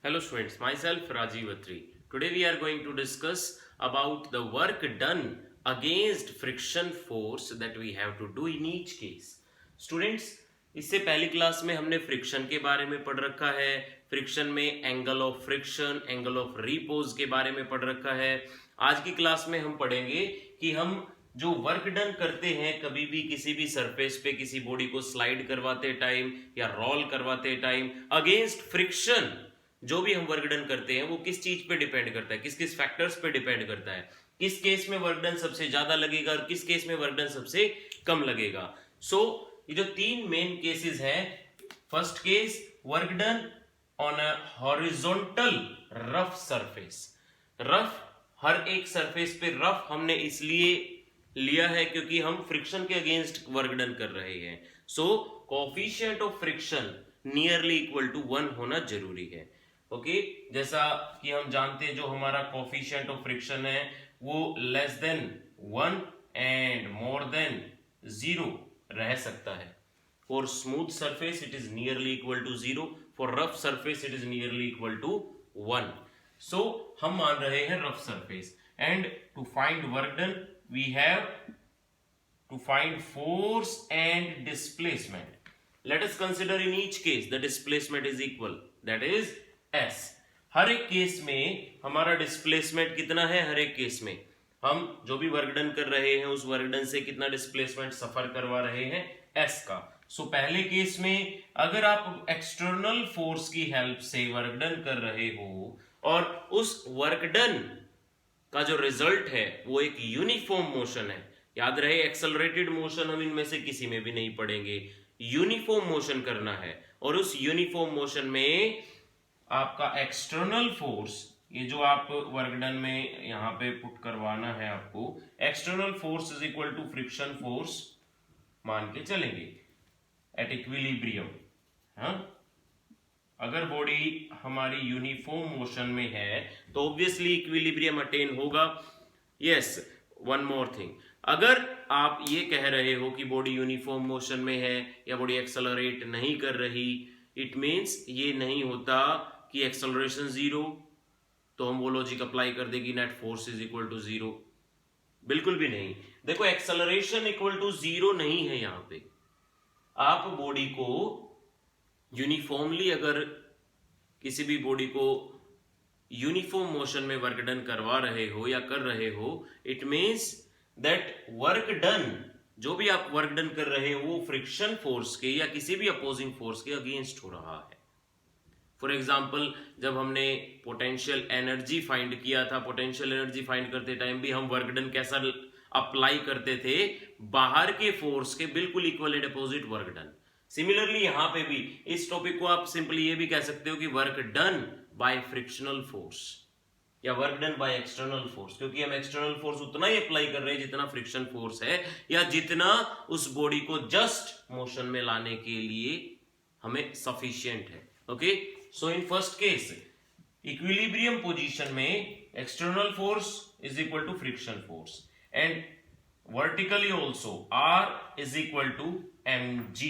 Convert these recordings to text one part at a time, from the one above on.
Hello students, myself Rajiv Atri. Today we are going to discuss about the work done against friction force that we have to do in each case. Students, इससे पहली class में हमने friction के बारे में पढ़ रखा है, फ्रिक्शन में angle of friction, angle of repose के बारे में पढ़ रखा है। आज की क्लास में हम पढ़ेंगे कि हम जो वर्क डन करते हैं कभी भी किसी भी सरफेस पे किसी बॉडी को स्लाइड करवाते टाइम या रोल करवाते टाइम अगेंस्ट फ्रिक्शन, जो भी हम वर्क डन करते हैं वो किस चीज पे डिपेंड करता है, किस किस फैक्टर्स पे डिपेंड करता है, किस केस में वर्क डन सबसे ज्यादा लगेगा और किस केस में वर्क डन सबसे कम लगेगा। ये जो तीन मेन केसेस हैं, first case work done on a horizontal rough surface. Rough, हर एक सरफेस पे रफ हमने इसलिए लिया है क्योंकि हम फ्रिक्शन के अगेंस्ट वर्क डन कर रहे हैं। Coefficient of friction nearly equal to 1 होना जरूरी है। ओके, जैसा कि हम जानते हैं जो हमारा कोफिशिएंट ऑफ फ्रिक्शन है वो less than 1 and more than 0 रह सकता है। For smooth surface it is nearly equal to 0, for rough surface it is nearly equal to 1। हम मान रहे हैं rough surface, and to find work done we have to find force and displacement. Let us consider in each case the displacement is equal, that is S। हर एक case में हमारा displacement कितना है, हर एक केस में हम जो भी वर्क डन कर रहे हैं उस वर्क डन से कितना डिस्प्लेसमेंट सफर करवा रहे हैं, S का। पहले केस में अगर आप एक्सटर्नल फोर्स की हेल्प से वर्क डन कर रहे हो और उस वर्क डन का जो रिजल्ट है वो एक यूनिफॉर्म मोशन है, याद रहे एक्सेलरेटेड मोशन हम इनमें से किसी में भी नहीं पढ़ेंगे, यूनिफॉर्म मोशन करना है। और उस यूनिफॉर्म मोशन में आपका एक्सटर्नल फोर्स, ये जो आप वर्क डन में यहां पे पुट करवाना है आपको, external force is equal to friction force मान के चलेंगे एट इक्विलिब्रियम। हाँ, अगर बॉडी हमारी यूनिफॉर्म मोशन में है तो ऑब्वियसली इक्विलिब्रियम अटेन होगा। यस, वन मोर थिंग, अगर आप ये कह रहे हो कि बॉडी यूनिफॉर्म मोशन में है या बॉडी एक्सेलरेट नहीं कर रही, इट मीन्स ये नहीं होता कि एक्सेलरेशन 0, तो हम वो लॉजिक अप्लाई कर देगी net force is equal to 0, बिल्कुल भी नहीं। देखो एक्सेलरेशन इक्वल टू 0 नहीं है। यहां पे आप बॉडी को यूनिफॉर्मली, अगर किसी भी बॉडी को यूनिफॉर्म मोशन में वर्क डन करवा रहे हो या कर रहे हो, it means that work done, जो भी आप वर्क डन कर रहे हो वो फ्रिक्शन फोर्स के या किसी भी अपोजिंग फोर्स के अगेंस्ट हो रहा है। फॉर एग्जाम्पल, जब हमने पोटेंशियल एनर्जी फाइंड किया था, पोटेंशियल एनर्जी फाइंड करते टाइम भी हम वर्क डन कैसा अप्लाई करते थे, बाहर के फोर्स के बिल्कुल equal and opposite work done. Similarly यहां पे भी इस टॉपिक को आप सिंपली ये भी कह सकते हो कि work done by frictional force या work done by external force, क्योंकि हम एक्सटर्नल फोर्स उतना ही अप्लाई कर रहे हैं जितना फ्रिक्शन फोर्स है या जितना उस बॉडी को जस्ट मोशन में लाने के लिए हमें सफिशिएंट है। Okay, so in first case equilibrium position में external force is equal to friction force and vertically also R is equal to mg.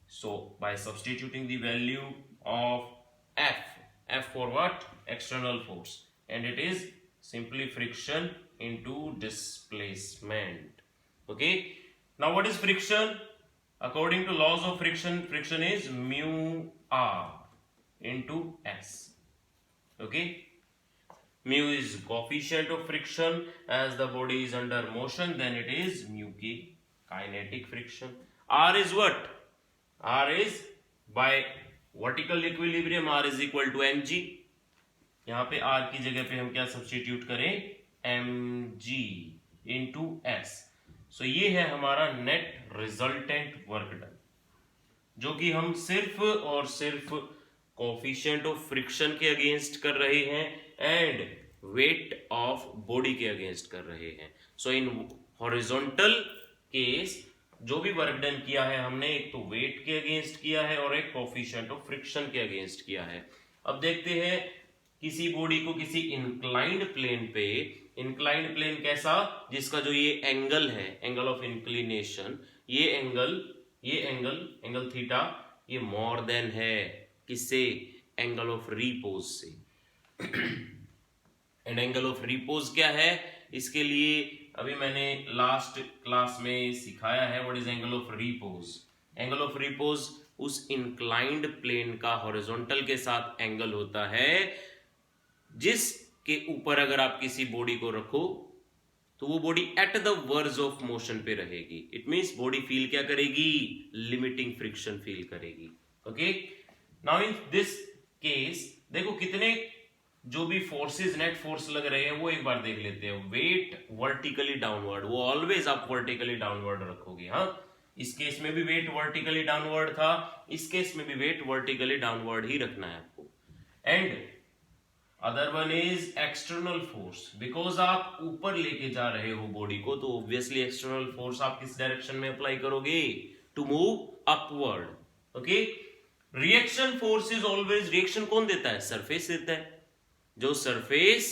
So by substituting the value of F for what? External force, and it is simply friction into displacement. Okay, now what is friction? According to laws of friction, friction is mu R into S. Okay, mu is coefficient of friction, as the body is under motion then it is mu k, kinetic friction. R is what? R is by vertical equilibrium, R is equal to mg। यहाँ पे R की जगह पे हम क्या substitute करें, mg into s। ये है हमारा नेट रिजल्टेंट वर्क डन, जो कि हम सिर्फ और सिर्फ कोफिशिएंट ऑफ फ्रिक्शन के अगेंस्ट कर रहे हैं एंड वेट ऑफ बॉडी के अगेंस्ट कर रहे हैं। इन हॉरिजॉन्टल केस जो भी वर्क डन किया है हमने, एक तो वेट के अगेंस्ट किया है और एक कोफिशिएंट ऑफ फ्रिक्शन के अगेंस्ट किया है। अब देखते हैं किसी बॉडी को किसी इंक्लाइंड प्लेन पे, इंक्लाइंड प्लेन कैसा, जिसका जो ये एंगल है, एंगल ऑफ इंक्लिनेशन, ये एंगल थीटा, ये मोर देन है किससे, एंगल ऑफ रिपोज से। एंड एंगल ऑफ रिपोज क्या है, इसके लिए अभी मैंने लास्ट क्लास में सिखाया है। What is angle of repose? Angle of repose उस इंक्लाइंड प्लेन का हॉरिजॉन्टल के साथ एंगल होता है जिसके ऊपर अगर आप किसी बॉडी को रखो तो वो body at the verge of motion पे रहेगी। इट मींस बॉडी फील क्या करेगी? लिमिटिंग फ्रिक्शन फील करेगी। Okay, now in this case देखो कितने जो भी फोर्सेस नेट फोर्स लग रहे हैं वो एक बार देख लेते हैं। वेट वर्टिकली डाउनवर्ड, वो ऑलवेज आप वर्टिकली डाउनवर्ड रखोगे। हाँ, इस केस में भी वेट वर्टिकली डाउनवर्ड था, इस केस में भी वेट वर्टिकली डाउनवर्ड ही रखना है आपको। And other one is external force, because आप ऊपर लेके जा रहे हो बॉडी को, तो ऑब्वियसली एक्सटर्नल फोर्स आप किस डायरेक्शन में अप्लाई करोगे? To move upward. Okay, reaction force is always, reaction कौन देता है? सरफेस देता है। जो सरफेस,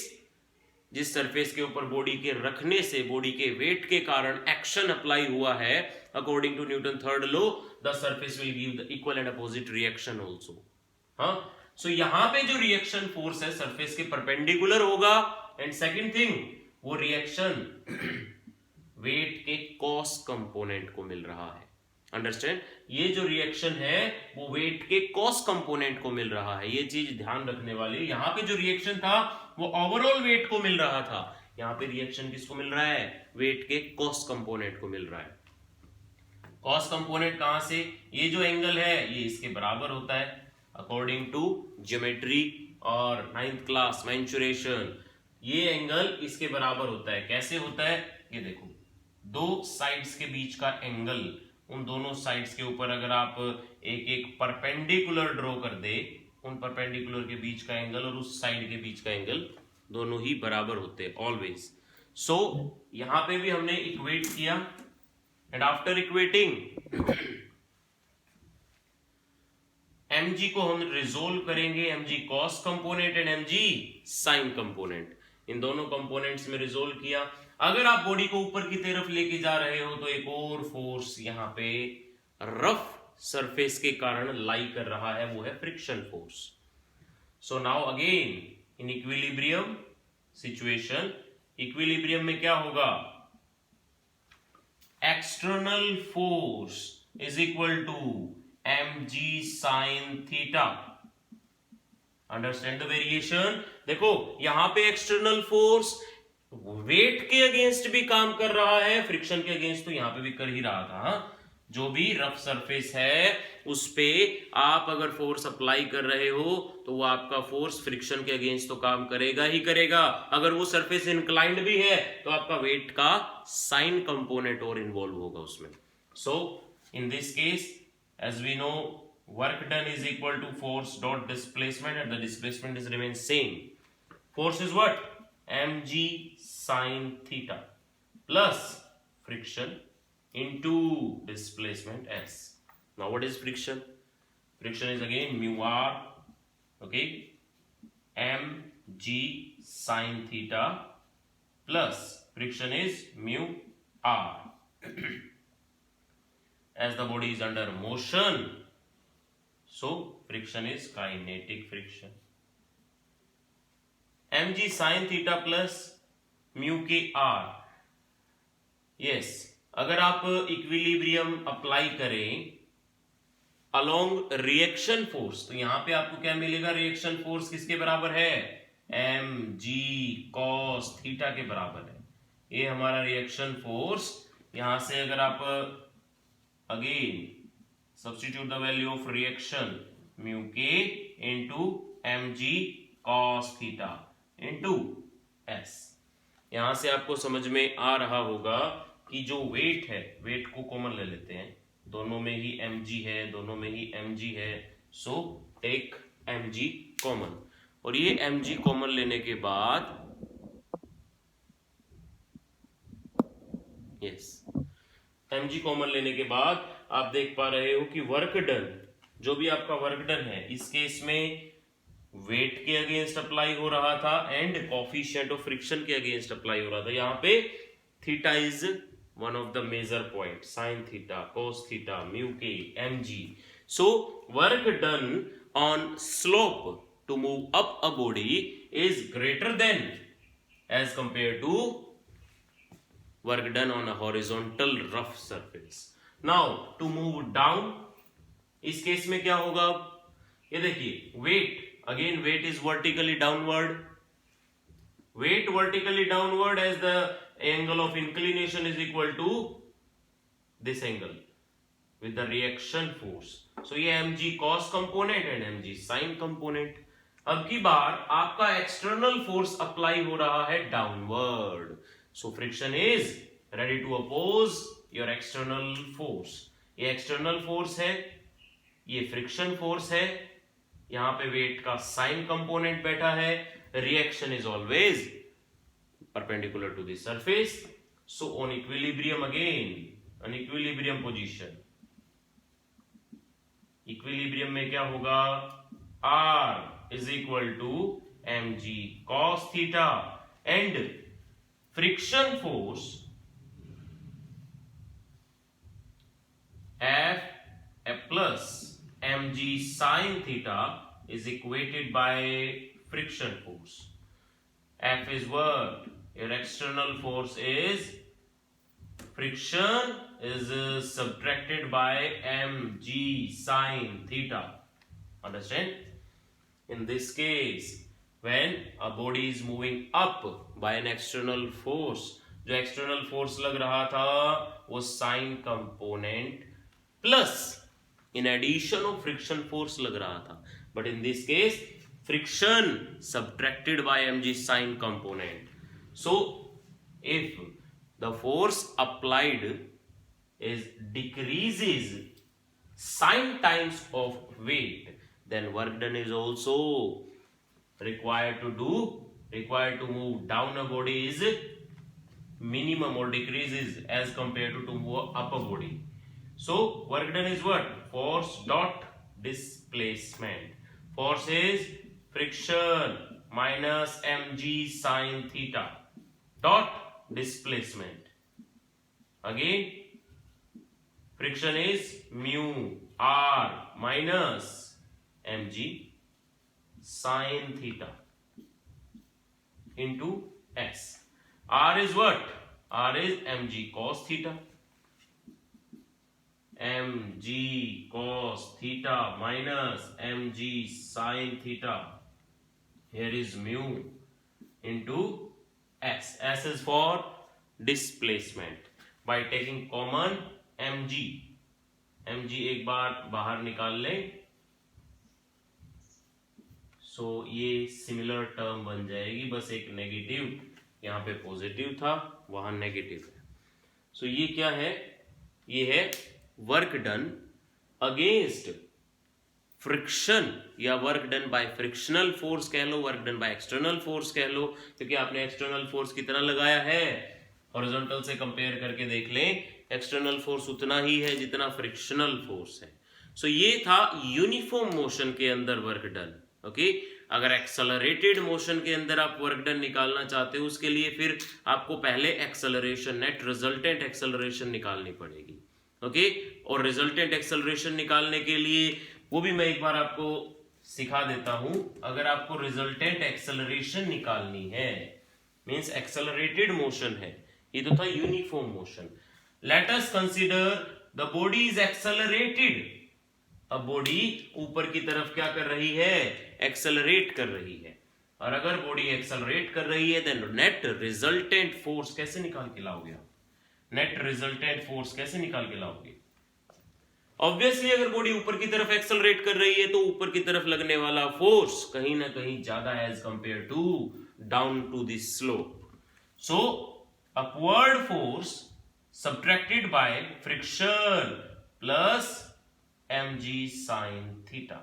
जिस सरफेस के ऊपर बॉडी के रखने से बॉडी के वेट के कारण एक्शन अप्लाई हुआ है, according to Newton third law the surface will give the equal and opposite reaction also. हाँ, सो यहां पे जो रिएक्शन फोर्स है सरफेस के परपेंडिकुलर होगा। एंड सेकंड थिंग, वो रिएक्शन वेट के कॉस कंपोनेंट को मिल रहा है। अंडरस्टैंड? ये जो रिएक्शन है वो वेट के कॉस कंपोनेंट को मिल रहा है। ये चीज ध्यान रखने वाली। यहां पे जो रिएक्शन था वो ओवरऑल वेट को मिल रहा था, यहां पे रिएक्शन किसको मिल रहा है? वेट के कॉस कंपोनेंट को मिल रहा है। कॉस कंपोनेंट कहां से? ये जो एंगल है ये इसके बराबर होता है अकॉर्डिंग टू ज्योमेट्री और 9th क्लास मेंसुरेशन। ये एंगल इसके बराबर होता है। कैसे होता है? ये देखो, दो साइड्स के बीच का एंगल, उन दोनों साइड्स के ऊपर अगर आप एक एक परपेंडिकुलर ड्रॉ कर दे, उन परपेंडिकुलर के बीच का एंगल और उस साइड के बीच का एंगल दोनों ही बराबर होते हैं ऑलवेज। सो यहां पे भी हमने इक्वेट किया एंड आफ्टर इक्वेटिंग mg को हम रिजोल्व करेंगे, mg cos component and mg sine component. इन दोनों कंपोनेंट्स में रिजोल्व किया। अगर आप बॉडी को ऊपर की तरफ लेके जा रहे हो तो एक और फोर्स यहां पे रफ सरफेस के कारण लाई कर रहा है, वो है friction force. So now again in equilibrium situation, equilibrium में क्या होगा? External force is equal to mg sin theta. Understand the variation? देखो यहां पे एक्सटर्नल फोर्स वेट के अगेंस्ट भी काम कर रहा है, फ्रिक्शन के अगेंस्ट तो यहां पे भी कर ही रहा था। जो भी रफ सरफेस है उस पे आप अगर फोर्स अप्लाई कर रहे हो तो वो आपका फोर्स फ्रिक्शन के अगेंस्ट तो काम करेगा ही करेगा। अगर वो सरफेस इंक्लाइंड भी है तो आपका वेट का साइन कंपोनेंट और इन्वॉल्व होगा उसमें। So in this case as we know work done is equal to force dot displacement and the displacement is remains same. Force is what? mg sin theta plus friction into displacement s. Now what is friction? Friction is again mu r, okay, mg sin theta plus friction is mu r. As the body is under motion, so friction is kinetic friction. mg sin theta plus mu k r. yes, अगर आप equilibrium apply करें along reaction force तो यहां पे आपको क्या मिलेगा? Reaction force किसके बराबर है? mg cos थीटा के बराबर है। ये हमारा रिएक्शन फोर्स। यहां से अगर आप again substitute the value of reaction mu k into mg cos theta into s। यहां से आपको समझ में आ रहा होगा कि जो वेट है, वेट को कॉमन ले लेते हैं, दोनों में ही mg है, दोनों में ही mg है, सो टेक mg कॉमन। और ये mg कॉमन लेने के बाद mg कॉमन लेने के बाद आप देख पा रहे हो कि वर्क डन, जो भी आपका वर्क डन है इस केस में वेट के अगेंस्ट अप्लाई हो रहा था एंड कोफिशिएंट ऑफ फ्रिक्शन के अगेंस्ट अप्लाई हो रहा था। यहां पे theta is one of the major point, sine theta, cos theta, mu के, mg। So work done on slope to move up a body is greater than as compared to work done on a horizontal rough surface. Now to move down, इस case में क्या होगा? ये देखिए weight, again weight is vertically downward. Weight vertically downward as the angle of inclination is equal to this angle with the reaction force. So ये mg cos component and mg sin component. अब की बार आपका external force apply हो रहा है downward. So friction is ready to oppose your external force. ये external force है, ये friction force है, यहाँ पे weight का sin component बैठा है. Reaction is always perpendicular to the surface. So on equilibrium again, an equilibrium position. Equilibrium में क्या होगा? R is equal to mg cos theta and friction force F plus mg sin theta is equated by friction force. F is what? Your external force is friction is subtracted by mg sin theta. Understand? In this case, when a body is moving up by an external force, जो external force लग रहा था वो sin component plus in addition of friction force लग रहा था. But in this case, friction subtracted by mg sin component. So if the force applied is decreases sin times of weight, then work done is also required to move down a body is minimum or decreases as compared to move up a body. So work done is what? Force dot displacement. Force is friction minus mg sin theta dot displacement. Again, friction is mu r minus mg sin theta into s. R is what? R is mg cos theta. mg cos theta minus mg sin theta. Here is mu into s. S is for displacement. By taking common mg, mg एक बार बाहर निकाल लें, so ये similar term बन जाएगी, बस एक negative यहाँ पे पॉजिटिव था, वहां नेगेटिव है. so ये क्या है? ये है वर्क डन अगेंस्ट फ्रिक्शन या work done by frictional force कह लो, work done by external force कह लो, क्योंकि आपने एक्सटर्नल फोर्स कितना लगाया है हॉरिजॉन्टल से कंपेयर करके देख लें, एक्सटर्नल फोर्स उतना ही है जितना फ्रिक्शनल फोर्स है. सो ये था यूनिफॉर्म मोशन के अंदर वर्क डन. ओके, अगर एक्सेलरेटेड मोशन के अंदर आप वर्क डन निकालना चाहते हो, उसके लिए फिर आपको पहले एक्सेलरेशन, नेट रिजल्टेंट एक्सेलरेशन निकालनी पड़ेगी. ओके, और रिजल्टेंट एक्सेलरेशन निकालने के लिए वो भी मैं एक बार आपको सिखा देता हूं. अगर आपको रिजल्टेंट एक्सेलरेशन निकालनी है, मींस एक्सेलरेटेड मोशन है, ये तो था uniform motion. Let us consider the body is accelerated. अब बॉडी ऊपर की तरफ क्या कर रही है? एक्सेलरेट कर रही है. और अगर बॉडी एक्सेलरेट कर रही है, देन नेट रिजल्टेंट फोर्स कैसे निकाल के लाओगे? नेट रिजल्टेंट फोर्स कैसे निकाल के लाओगे? ऑब्वियसली अगर बॉडी ऊपर की तरफ एक्सेलरेट कर रही है तो ऊपर की तरफ लगने वाला फोर्स कहीं ना कहीं ज्यादा है as compare to down to the slope. So upward force subtracted by friction plus mg sin theta.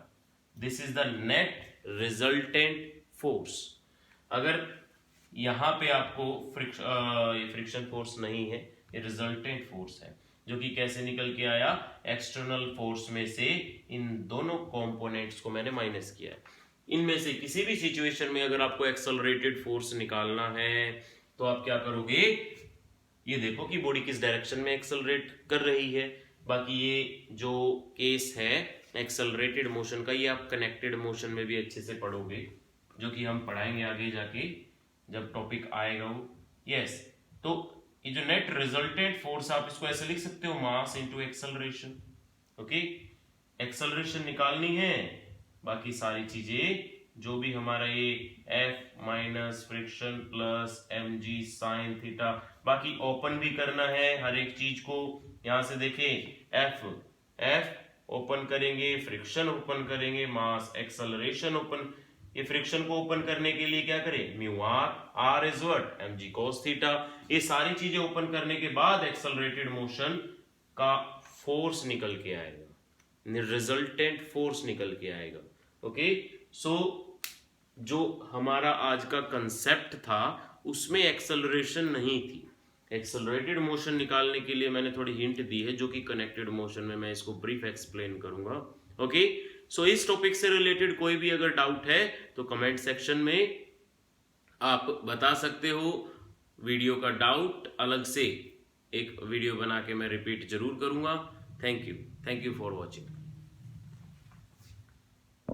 This is the net resultant force. अगर यहां पे आपको फ्रिक्शन फोर्स नहीं है, ये रिजल्टेंट फोर्स है, जो कि कैसे निकल के आया? एक्सटर्नल फोर्स में से इन दोनों कंपोनेंट्स को मैंने माइनस किया है. इनमें से किसी भी सिचुएशन में अगर आपको एक्सेलरेटेड फोर्स निकालना है तो आप क्या करोगे? ये देखो कि बॉडी किस डायरेक्शन में एक्सेलरेट कर रही है. बाकी ये जो केस है एक्सेलरेटेड मोशन का, ये आप कनेक्टेड मोशन में भी अच्छे से पढ़ोगे, जो कि हम पढ़ाएंगे आगे जाके जब टॉपिक आएगा वो। यस, तो ये जो नेट रिजल्टेंट फोर्स, आप इसको ऐसे लिख सकते हो, mass into acceleration. Okay, acceleration निकालनी है, बाकी सारी चीजें जो भी हमारा ये F minus friction plus mg sine theta, बाकी ओपन भी करना है हर एक चीज को। यहां से देखें, F ओपन करेंगे, फ्रिक्शन ओपन करेंगे, मास एक्सेलरेशन ओपन। ये फ्रिक्शन को ओपन करने के लिए क्या करें, mu R is what, mg cos theta. ये सारी चीजें ओपन करने के बाद एक्सेलरेटेड मोशन का फोर्स निकल के आएगा, रिजल्टेंट फोर्स निकल के आएगा। ओके, सो जो हमारा आज का कंसेप्ट था उसमें एक्सेलरेशन नहीं थी। एक्सेलरेटेड मोशन निकालने के लिए मैंने थोड़ी हिंट दी है, जो कि कनेक्टेड मोशन में मैं इसको ब्रीफ एक्सप्लेन करूंगा। ओके, सो इस टॉपिक से रिलेटेड कोई भी अगर डाउट है तो कमेंट सेक्शन में आप बता सकते हो। वीडियो का डाउट अलग से एक वीडियो बना के मैं रिपीट जरूर करूंगा। Thank you for watching.